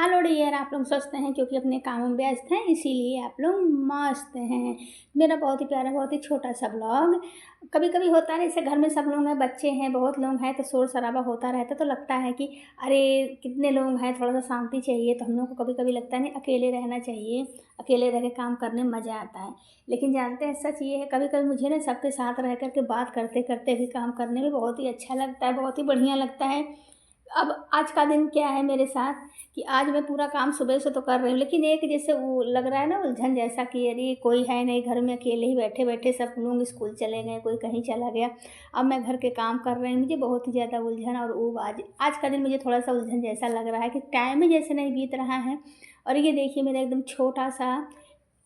Hello dear, आप लोग स्वस्थ हैं क्योंकि अपने काम में व्यस्त हैं, इसीलिए आप लोग मस्त हैं। मेरा बहुत ही प्यारा, बहुत ही छोटा सा ब्लॉग। कभी कभी होता है जैसे घर में सब लोग हैं, बच्चे हैं, बहुत लोग हैं तो शोर शराबा होता रहता है, तो लगता है कि अरे कितने लोग हैं, थोड़ा सा शांति चाहिए। तो हम लोग को कभी कभी लगता है नहीं, अकेले रहना चाहिए, अकेले रह के काम करने में मज़ा आता है। लेकिन जानते हैं सच ये है, कभी कभी मुझे ना सबके साथ रह कर के बात करते करते भी काम करने में बहुत ही अच्छा लगता है, बहुत ही बढ़िया लगता है। अब आज का दिन क्या है मेरे साथ कि आज मैं पूरा काम सुबह से तो कर रही हूँ, लेकिन एक जैसे वो लग रहा है ना, उलझन जैसा कि अरे कोई है नहीं घर में, अकेले ही बैठे बैठे सब लोग स्कूल चले गए, कोई कहीं चला गया, अब मैं घर के काम कर रही हूँ। मुझे बहुत ही ज़्यादा उलझन और ऊब आज का दिन मुझे थोड़ा सा उलझन जैसा लग रहा है कि टाइम ही जैसे नहीं बीत रहा है। और ये देखिए मेरा एकदम छोटा सा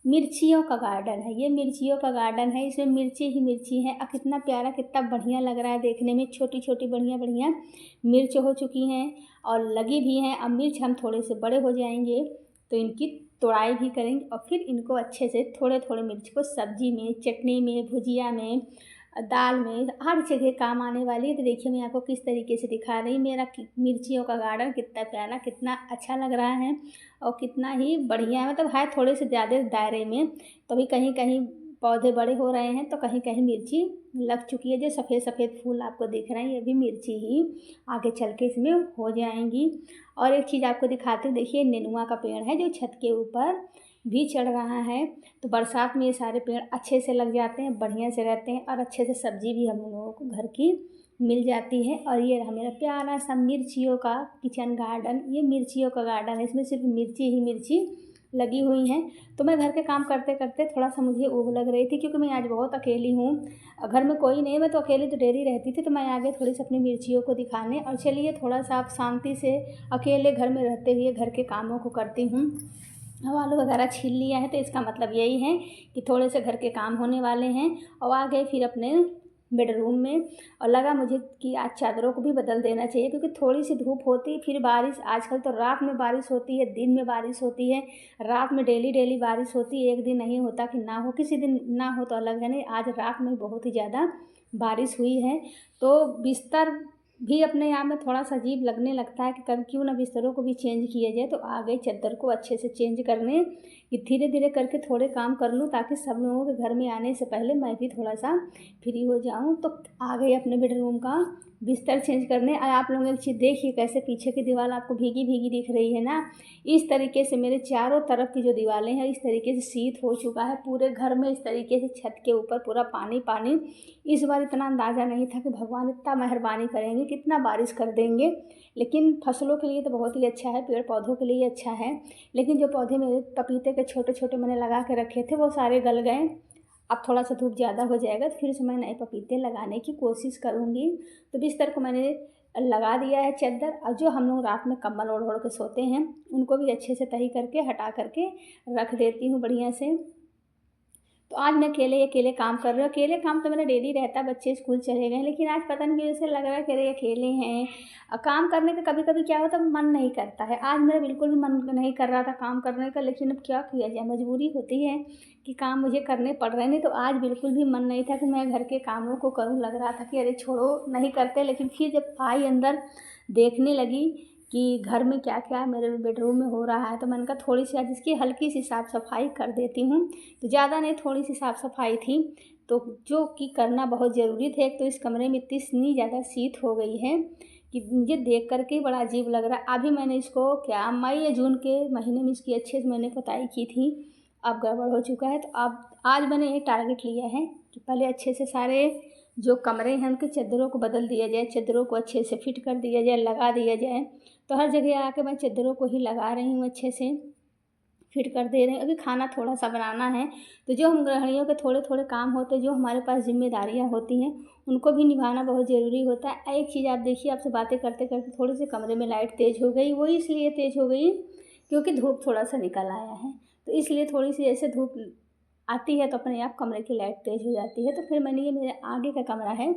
मिर्चियों का गार्डन है, ये मिर्चियों का गार्डन है, इसमें मिर्ची ही मिर्ची है। अब कितना प्यारा, कितना बढ़िया लग रहा है देखने में। छोटी छोटी बढ़िया बढ़िया मिर्च हो चुकी हैं और लगी भी हैं। अब मिर्च हम थोड़े से बड़े हो जाएंगे तो इनकी तोड़ाई भी करेंगे और फिर इनको अच्छे से थोड़े थोड़े मिर्च को सब्जी में, चटनी में, भुजिया में, दाल में, हर जगह काम आने वाली है। तो देखिए मैं आपको किस तरीके से दिखा रही, मेरा मिर्चियों का गार्डन कितना प्यारा, कितना अच्छा लग रहा है और कितना ही बढ़िया है। मतलब है थोड़े से ज़्यादा दायरे में, तभी कहीं कहीं पौधे बड़े हो रहे हैं तो कहीं कहीं मिर्ची लग चुकी है। जो सफ़ेद सफ़ेद फूल आपको दिख रहे हैं ये भी मिर्ची ही आगे चल के इसमें हो जाएंगी। और एक चीज़ आपको दिखाती हूँ, देखिए नेनुआ का पेड़ है जो छत के ऊपर भी चढ़ रहा है। तो बरसात में ये सारे पेड़ अच्छे से लग जाते हैं, बढ़िया से रहते हैं और अच्छे से सब्जी भी हम लोगों को घर की मिल जाती है। और ये रहा मेरा प्यारा सा मिर्चियों का किचन गार्डन। ये मिर्चियों का गार्डन है, इसमें सिर्फ मिर्ची ही मिर्ची लगी हुई हैं। तो मैं घर के काम करते करते थोड़ा सा मुझे ऊब लग रही थी, क्योंकि मैं आज बहुत अकेली हूँ, घर में कोई नहीं, मैं तो अकेली तो डेली रहती थी। तो मैं आगे थोड़ी सी अपनी मिर्चियों को दिखाने, और चलिए थोड़ा सा आप शांति से अकेले घर में रहते हुए घर के कामों को करती हूँ। अब आलू वगैरह छील लिया है तो इसका मतलब यही है कि थोड़े से घर के काम होने वाले हैं। और आ गए फिर अपने बेडरूम में, और लगा मुझे कि आज चादरों को भी बदल देना चाहिए, क्योंकि थोड़ी सी धूप होती फिर बारिश। आजकल तो रात में बारिश होती है, दिन में बारिश होती है, रात में डेली डेली बारिश होती है। एक दिन नहीं होता कि ना हो, किसी दिन ना हो तो अलग है, नहीं आज रात में बहुत ही ज़्यादा बारिश हुई है। तो बिस्तर भी अपने आप में थोड़ा सा अजीब लगने लगता है कि कब क्यों ना बिस्तरों को भी चेंज किया जाए। तो आ गई चादर को अच्छे से चेंज करने कि धीरे धीरे करके थोड़े काम कर लूँ, ताकि सब लोगों के घर में आने से पहले मैं भी थोड़ा सा फ्री हो जाऊँ। तो आ गई अपने बेडरूम का बिस्तर चेंज करने। और आप लोग एक चीज़ देखिए, कैसे पीछे की दीवार आपको भीगी भीगी दिख रही है ना। इस तरीके से मेरे चारों तरफ की जो दीवारें हैं इस तरीके से शीत हो चुका है पूरे घर में। इस तरीके से छत के ऊपर पूरा पानी पानी। इस बार इतना अंदाज़ा नहीं था कि भगवान इतना मेहरबानी करेंगे, कितना बारिश कर देंगे। लेकिन फसलों के लिए तो बहुत ही अच्छा है, पेड़ पौधों के लिए अच्छा है। लेकिन जो पौधे मेरे पपीते के छोटे छोटे मैंने लगा के रखे थे वो सारे गल गए। अब थोड़ा सा धूप ज़्यादा हो जाएगा तो फिर से मैं नए पपीते लगाने की कोशिश करूँगी। तो बिस्तर को मैंने लगा दिया है चादर, और जो हम लोग रात में कंबल ओढ़ ओढ़ के सोते हैं उनको भी अच्छे से तही करके हटा करके रख देती हूँ बढ़िया से। तो आज मैं अकेले काम कर रही हूँ। अकेले काम तो मेरा डेली रहता है, बच्चे स्कूल चले गए, लेकिन आज पता नहीं कैसे लग रहा है कि अरे अकेले हैं। काम करने का कभी कभी क्या होता है, मन नहीं करता है। आज मेरा बिल्कुल भी मन नहीं कर रहा था काम करने का, लेकिन अब क्या किया जाए, मजबूरी होती है कि काम मुझे करने पड़ रहे हैं। नहीं तो आज बिल्कुल भी मन नहीं था कि मैं घर के कामों को करूँ। लग रहा था कि अरे छोड़ो, नहीं करते। लेकिन फिर जब आई अंदर देखने लगी कि घर में क्या क्या मेरे बेडरूम में हो रहा है, तो मैंने कहा थोड़ी सी आज इसकी हल्की सी साफ़ सफाई कर देती हूँ। तो ज़्यादा नहीं, थोड़ी सी साफ़ सफाई थी तो जो कि करना बहुत ज़रूरी थे। एक तो इस कमरे में इतनी ज़्यादा शीत हो गई है कि मुझे देख करके ही बड़ा अजीब लग रहा है। अभी मैंने इसको क्या मई या जून के महीने में इसकी अच्छे से मैंने पुताई की थी, अब गड़बड़ हो चुका है। तो अब आज मैंने ये टारगेट लिया है कि पहले अच्छे से सारे जो कमरे हैं उनके चादरों को बदल दिया जाए, चादरों को अच्छे से फिट कर दिया जाए, लगा दिया जाए। तो हर जगह आके मैं चादरों को ही लगा रही हूँ, अच्छे से फिट कर दे रहे हैं। अभी खाना थोड़ा सा बनाना है, तो जो हम गृहिणियों के थोड़े थोड़े काम होते हैं, जो हमारे पास जिम्मेदारियां होती हैं, उनको भी निभाना बहुत ज़रूरी होता है। एक चीज़ आप देखिए, आपसे बातें करते करते थोड़े से कमरे में लाइट तेज़ हो गई। वो इसलिए तेज़ हो गई क्योंकि धूप थोड़ा सा निकल आया है, तो इसलिए थोड़ी सी ऐसे धूप आती है तो अपने आप कमरे की लाइट तेज़ हो जाती है। तो फिर मैंने ये मेरे आगे का कमरा है,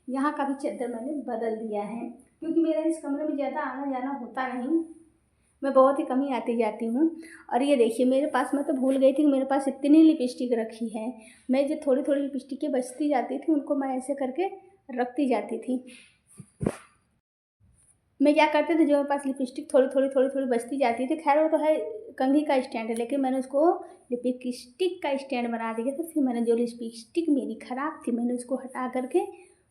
यहाँ का भी चादर मैंने बदल दिया है, क्योंकि मेरा इस कमरे में ज़्यादा आना जाना होता नहीं, मैं बहुत ही कम ही आती जाती हूँ। और ये देखिए मेरे पास, मैं तो भूल गई थी कि मेरे पास इतनी लिपस्टिक रखी है। मैं जो थोड़ी थोड़ी लिपस्टिकें बचती जाती थी उनको मैं ऐसे करके रखती जाती थी। मैं क्या करती थी, जो मेरे पास लिपस्टिक थोड़ी बचती जाती थी, खैर वो तो है कंघी का स्टैंड है, लेकिन मैंने उसको लिपस्टिक का स्टैंड बना दिया था। फिर मैंने जो लिपस्टिक मेरी ख़राब थी मैंने उसको हटा करके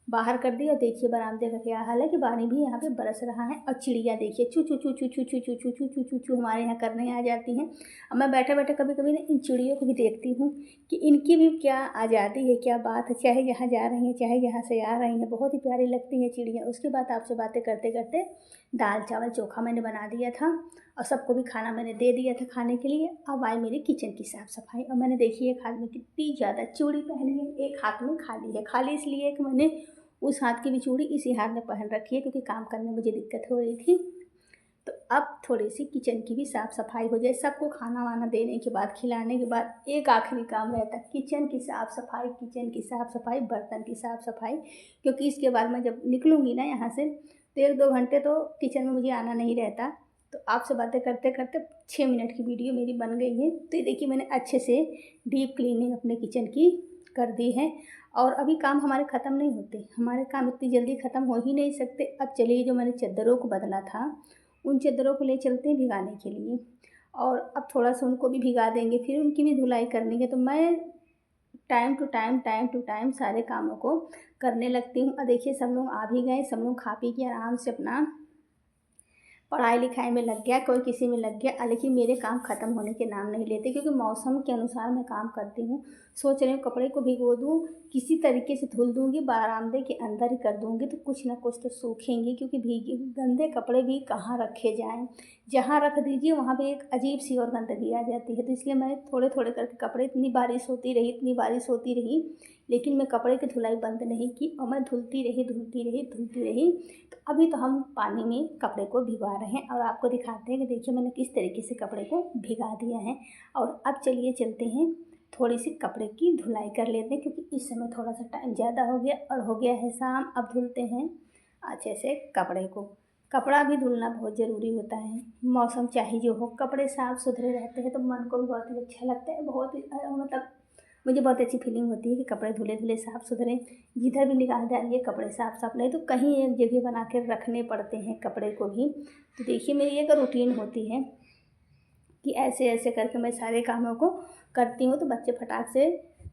बाहर कर दिया। और देखिए बरामदे का क्या हाल है कि पानी भी यहाँ पे बरस रहा है। और चिड़िया देखिए चू चू चू चू चू चू चू चू चू चू चू चू हमारे यहाँ करने आ जाती हैं। अब मैं बैठे बैठे कभी कभी ना इन चिड़ियों को भी देखती हूँ कि इनकी भी क्या आज़ादी है, क्या बात है, चाहे जहाँ जा रही हैं चाहे जहाँ से आ रही हैं, बहुत ही प्यारी लगती हैं चिड़िया। उसके बाद आपसे बातें करते करते दाल चावल चोखा मैंने बना दिया था और सबको भी खाना मैंने दे दिया था खाने के लिए। अब आई मेरी किचन की साफ़ सफाई। और मैंने देखी एक हाथ में कितनी ज़्यादा चूड़ी पहनी है, एक हाथ में खाली है। खाली इसलिए कि मैंने उस हाथ की भी चूड़ी इसी हाथ में पहन रखी है क्योंकि काम करने में मुझे दिक्कत हो रही थी। तो अब थोड़ी सी किचन की भी साफ़ सफाई हो जाए। सबको खाना वाना देने के बाद, खिलाने के बाद एक आखिरी काम रहता है किचन की साफ़ सफाई, किचन की साफ़ सफाई, बर्तन की साफ़ सफाई। क्योंकि इसके बाद मैं जब निकलूँगी ना यहाँ से तो 1-2 घंटे तो किचन में मुझे आना नहीं रहता। तो आपसे बातें करते करते 6 मिनट की वीडियो मेरी बन गई है। तो ये देखिए मैंने अच्छे से डीप क्लीनिंग अपने किचन की कर दी है। और अभी काम हमारे ख़त्म नहीं होते, हमारे काम इतनी जल्दी ख़त्म हो ही नहीं सकते। अब चलिए जो मैंने चादरों को बदला था उन चादरों को ले चलते हैं भिगाने के लिए। और अब थोड़ा सा उनको भी भिगा देंगे, फिर उनकी भी धुलाई करनी है। तो मैं टाइम टू टाइम सारे कामों को करने लगती हूँ। और देखिए सब लोग आ भी गए, सब लोग खा पी के आराम से अपना पढ़ाई लिखाई में लग गया, कोई किसी में लग गया। लेकिन मेरे काम ख़त्म होने के नाम नहीं लेते क्योंकि मौसम के अनुसार मैं काम करती हूँ। सोच रही हूँ कपड़े को भिगो दूँ, किसी तरीके से धुल दूँगी, बरामदे के अंदर ही कर दूँगी तो कुछ ना कुछ तो सूखेंगे। क्योंकि भीगे गंदे कपड़े भी कहाँ रखे जाएँ, जहाँ रख दीजिए वहाँ पे एक अजीब सी और गंदगी आ जाती है। तो इसलिए मैं थोड़े थोड़े करके कपड़े, इतनी बारिश होती रही लेकिन मैं कपड़े की धुलाई बंद नहीं की और मैं धुलती रही। तो अभी तो हम पानी में कपड़े को भिगा रहे हैं और आपको दिखाते हैं कि देखिए मैंने किस तरीके से कपड़े को भिगा दिया है। और अब चलिए चलते हैं थोड़ी सी कपड़े की धुलाई कर लेते हैं क्योंकि इस समय थोड़ा सा टाइम ज़्यादा हो गया और हो गया है शाम। अब धुलते हैं अच्छे से कपड़े को। कपड़ा भी धुलना बहुत ज़रूरी होता है, मौसम चाहे जो हो, कपड़े साफ़ सुथरे रहते हैं तो मन को भी बहुत ही अच्छा लगता है। बहुत ही मतलब मुझे बहुत अच्छी फीलिंग होती है कि कपड़े धुले धुले साफ़ सुथरे, जिधर भी निगाह डालिए कपड़े साफ़ साफ़, नहीं तो कहीं एक जगह बना के रखने पड़ते हैं कपड़े को भी। तो देखिए मेरी एक रूटीन होती है कि ऐसे ऐसे करके मैं सारे कामों को करती हूँ। तो बच्चे फटाक से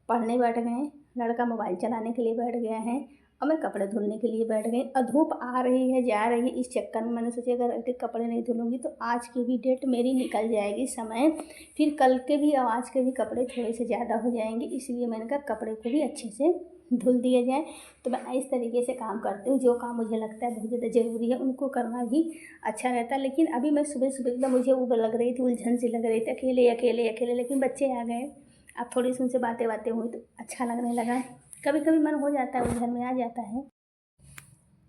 पढ़ने बैठ गए हैं, लड़का मोबाइल चलाने के लिए बैठ गया है और मैं कपड़े धुलने के लिए बैठ गई। और धूप आ रही है जा रही है, इस चक्कर में मैंने सोचा अगर ऐसे कपड़े नहीं धुलूँगी तो आज की भी डेट मेरी निकल जाएगी समय, फिर कल के भी और आज के भी कपड़े थोड़े से ज़्यादा हो जाएंगे। इसलिए मैंने कहा कपड़े को भी अच्छे से धुल दिया जाए। तो मैं इस तरीके से काम करती हूँ, जो काम मुझे लगता है बहुत ज़्यादा ज़रूरी है उनको करना भी अच्छा रहता है। लेकिन अभी मैं सुबह सुबह एकदम मुझे वो लग रही थी, उलझन सी लग रही थी, अकेले, लेकिन बच्चे आ गए। अब थोड़ी सी उनसे बातें हुई तो अच्छा लगने लगा। कभी कभी मन हो जाता है, उलझन में आ जाता है।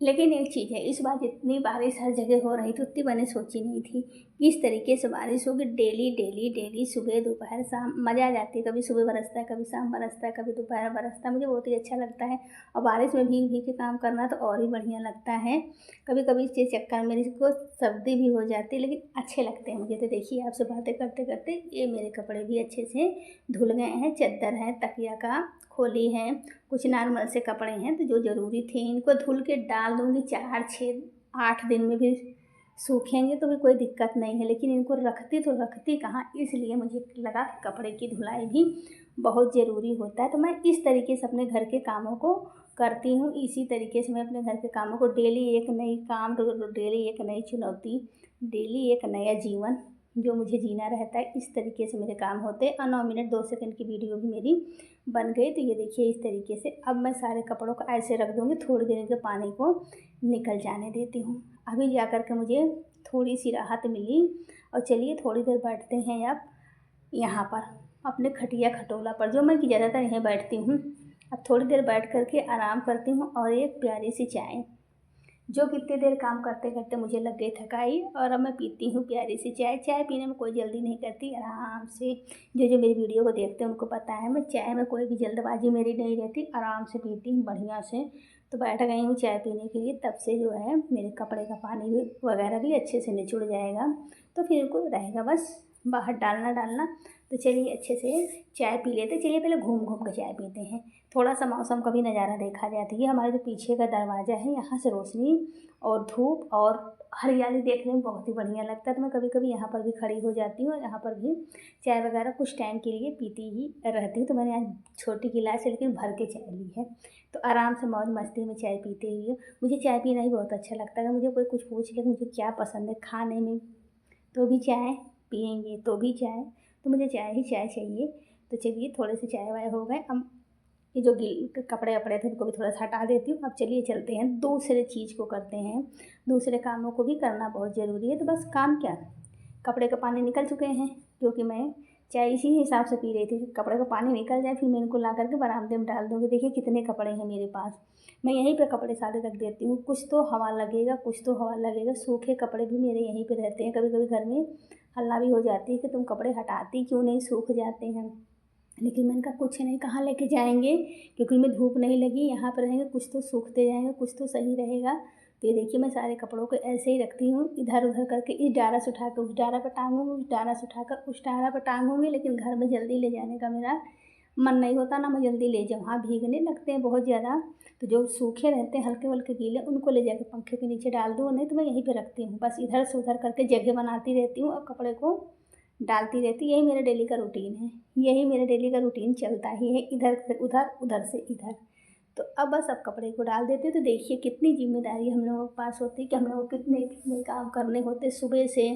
लेकिन एक चीज़ है, इस बार जितनी बारिश हर जगह हो रही थी उतनी मैंने सोची नहीं थी कि इस तरीके से बारिश होगी। डेली सुबह दोपहर शाम मज़ा आ जाती है। कभी सुबह बरसता है, कभी शाम बरसता है, कभी दोपहर बरसता है, मुझे बहुत ही अच्छा लगता है। और बारिश में भीग भीग के काम करना तो और ही बढ़िया लगता है। कभी कभी इसके चक्कर में मेरे को सर्दी भी हो जाती है लेकिन अच्छे लगते हैं मुझे। तो देखिए आपसे बातें करते करते ये मेरे कपड़े भी अच्छे से धुल गए हैं। चादर है, तकिया का खोली है, कुछ नॉर्मल से कपड़े हैं तो जो ज़रूरी थे इनको धुल के डाल दूँगी। 4-6-8 दिन में भी सूखेंगे तो भी कोई दिक्कत नहीं है। लेकिन इनको रखती कहाँ, इसलिए मुझे लगा कि कपड़े की धुलाई भी बहुत ज़रूरी होता है। तो मैं इस तरीके से अपने घर के कामों को करती हूँ। इसी तरीके से मैं अपने घर के कामों को डेली एक नई काम, डेली एक नई चुनौती, डेली एक नया जीवन जो मुझे जीना रहता है, इस तरीके से मेरे काम होते हैं। और 9 मिनट 2 सेकंड की वीडियो भी मेरी बन गई। तो ये देखिए इस तरीके से अब मैं सारे कपड़ों को ऐसे रख दूँगी, थोड़ी देर के पानी को निकल जाने देती हूँ। अभी जा कर के मुझे थोड़ी सी राहत मिली। और चलिए थोड़ी देर बैठते हैं अब यहाँ पर अपने खटिया खटोला पर, जो मैं ज़्यादातर यहीं बैठती हूँ। अब थोड़ी देर बैठ कर के आराम करती हूँ और एक प्यारी सी चाय, जो कितनी देर काम करते करते मुझे लग गई थकाई, और अब मैं पीती हूँ प्यारी सी चाय। चाय पीने में कोई जल्दी नहीं करती, आराम से। जो मेरी वीडियो को देखते हैं उनको पता है मैं चाय में कोई भी जल्दबाजी मेरी नहीं रहती, आराम से पीती हूँ बढ़िया से। तो बैठ गई हूँ चाय पीने के लिए, तब से जो है मेरे कपड़े का पानी वगैरह भी अच्छे से निचुड़ जाएगा। तो फिर इनको रहेगा बस बाहर डालना। तो चलिए अच्छे से चाय पी लेते। चलिए पहले घूम घूम कर चाय पीते हैं, थोड़ा सा मौसम का भी नज़ारा देखा जाए। तो ये हमारे जो पीछे का दरवाज़ा है, यहाँ से रोशनी और धूप और हरियाली देखने में बहुत ही बढ़िया लगता है। तो मैं कभी कभी यहाँ पर भी खड़ी हो जाती हूँ और यहाँ पर भी चाय वगैरह कुछ टाइम के लिए पीती ही रहती हूँ। तो मैंने आज छोटी गिलास है लेकिन भर के चाय ली है, तो आराम से मौज मस्ती में चाय पीते हुए। मुझे चाय पीना ही बहुत अच्छा लगता है। मुझे कोई कुछ पूछ ले मुझे क्या पसंद है खाने में, तो भी चाय पिएंगे, तो भी चाय, तो मुझे चाय ही चाय चाहिए। तो चलिए थोड़े से चाय वाय हो गए, अब ये जो कपड़े वपड़े थे उनको भी थोड़ा सा हटा देती हूँ। अब चलिए चलते हैं दूसरे चीज़ को करते हैं। दूसरे कामों को भी करना बहुत ज़रूरी है। तो बस काम क्या, कपड़े का पानी निकल चुके हैं, क्योंकि मैं चाय इसी हिसाब से पी रही थी। कपड़े का पानी निकल जाए फिर मैं इनको ला करके बरामदे में डाल दूँगी। देखिए कितने कपड़े हैं मेरे पास, मैं यहीं पे कपड़े सारे रख देती हूँ। कुछ तो हवा लगेगा, कुछ तो हवा लगेगा। सूखे कपड़े भी मेरे यहीं पे रहते हैं। कभी कभी घर में हल्ला भी हो जाती है कि तुम कपड़े हटाती क्यों नहीं, सूख जाते हैं। लेकिन मैंने कहा कुछ नहीं, कहाँ लेके जाएंगे, क्योंकि उनमें धूप नहीं लगी, यहाँ पर रहेंगे, कुछ तो सूखते जाएंगे, कुछ तो सही रहेगा। तो ये देखिए मैं सारे कपड़ों को ऐसे ही रखती हूँ, इधर उधर करके। इस डारा से उठा कर उस डारा पर टांगूंगी, उस डारा से उठा कर उस डारा पर टांगूंगी। लेकिन घर में जल्दी ले जाने का मेरा मन नहीं होता ना, मैं जल्दी ले जाऊँ। हाँ भीगने लगते हैं बहुत ज़्यादा, तो जो सूखे रहते हैं हल्के हल्के गीले उनको ले जाकर पंखे के नीचे डाल दूँ, नहीं तो मैं यहीं पे रखती हूँ। बस इधर से उधर करके जगह बनाती रहती हूँ और कपड़े को डालती रहती। यही मेरा डेली का रूटीन है, यही मेरा डेली का रूटीन चलता ही है, इधर से उधर, उधर से इधर। तो अब बस अब कपड़े को डाल देते। तो देखिए कितनी जिम्मेदारी हम लोगों के पास होती है कि हम लोगों को कितने कितने काम करने होते सुबह से।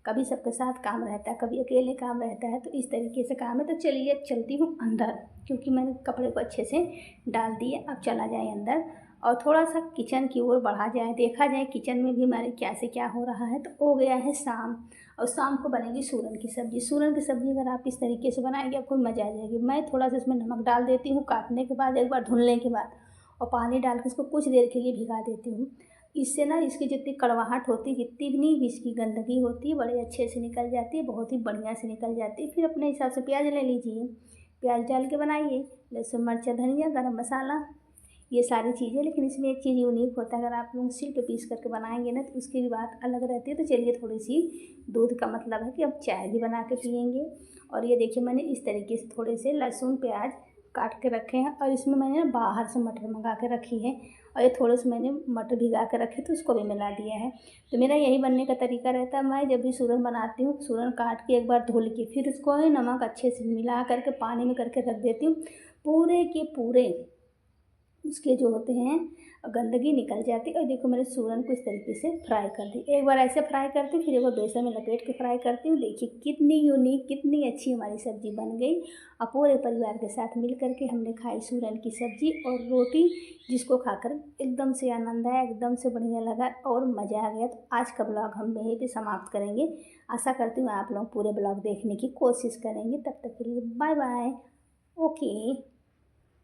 कभी सबके साथ काम रहता है, कभी अकेले काम रहता है, तो इस तरीके से काम है। तो चलिए अब चलती हूँ अंदर, क्योंकि मैंने कपड़े को अच्छे से डाल दिए। अब चला जाए अंदर और थोड़ा सा किचन की ओर बढ़ा जाए, देखा जाए किचन में भी हमारे क्या से क्या हो रहा है। तो हो गया है शाम, और शाम को बनेगी सूरन की सब्ज़ी। सूरन की सब्ज़ी अगर आप इस तरीके से बनाएंगे आपको मज़ा आ जाएगी। मैं थोड़ा सा इसमें नमक डाल देती हूँ काटने के बाद, एक बार धुलने के बाद, और पानी डाल के इसको कुछ देर के लिए भिगा देती हूँ। इससे ना इसकी जितनी कड़वाहट होती है, जितनी भी नहीं इसकी गंदगी होती है, बड़े अच्छे से निकल जाती है, बहुत ही बढ़िया से निकल जाती है। फिर अपने हिसाब से प्याज ले लीजिए, प्याज डाल के बनाइए, लहसुन मिर्चा धनिया गरम मसाला, ये सारी चीज़ें। लेकिन इसमें एक चीज़ यूनिक होता है, अगर आप लोग सिल पे पीस करके बनाएंगे ना तो उसकी भी बात अलग रहती है। तो चलिए थोड़ी सी दूध का मतलब है कि अब चाय भी बना के पियेंगे। और ये देखिए मैंने इस तरीके से थोड़े से लहसुन प्याज काट के रखे हैं, और इसमें मैंने बाहर से मटर मंगा के रखी है, और ये थोड़े से मैंने मटर भिगा के रखे तो उसको भी मिला दिया है। तो मेरा यही बनने का तरीका रहता है। मैं जब भी सूरन बनाती हूँ, सूरन काट के एक बार धुल के फिर उसको नमक अच्छे से मिला करके पानी में करके रख देती हूँ। पूरे के पूरे उसके जो होते हैं गंदगी निकल जाती है। और देखो मैंने सूरन को इस तरीके से फ्राई कर दी, एक बार ऐसे फ्राई करती हूँ, फिर एक बार बेसन में लपेट के फ्राई करती हूँ। देखिए कितनी यूनिक, कितनी अच्छी हमारी सब्ज़ी बन गई। और पूरे परिवार के साथ मिल करके हमने खाई सूरन की सब्ज़ी और रोटी, जिसको खाकर एकदम से आनंद आया, एकदम से बढ़िया लगा और मज़ा आ गया। तो आज का ब्लॉग हम यहीं पे समाप्त करेंगे। आशा करती हूँ आप लोग पूरे ब्लॉग देखने की कोशिश करेंगे। तब तक के लिए बाय बाय। ओके।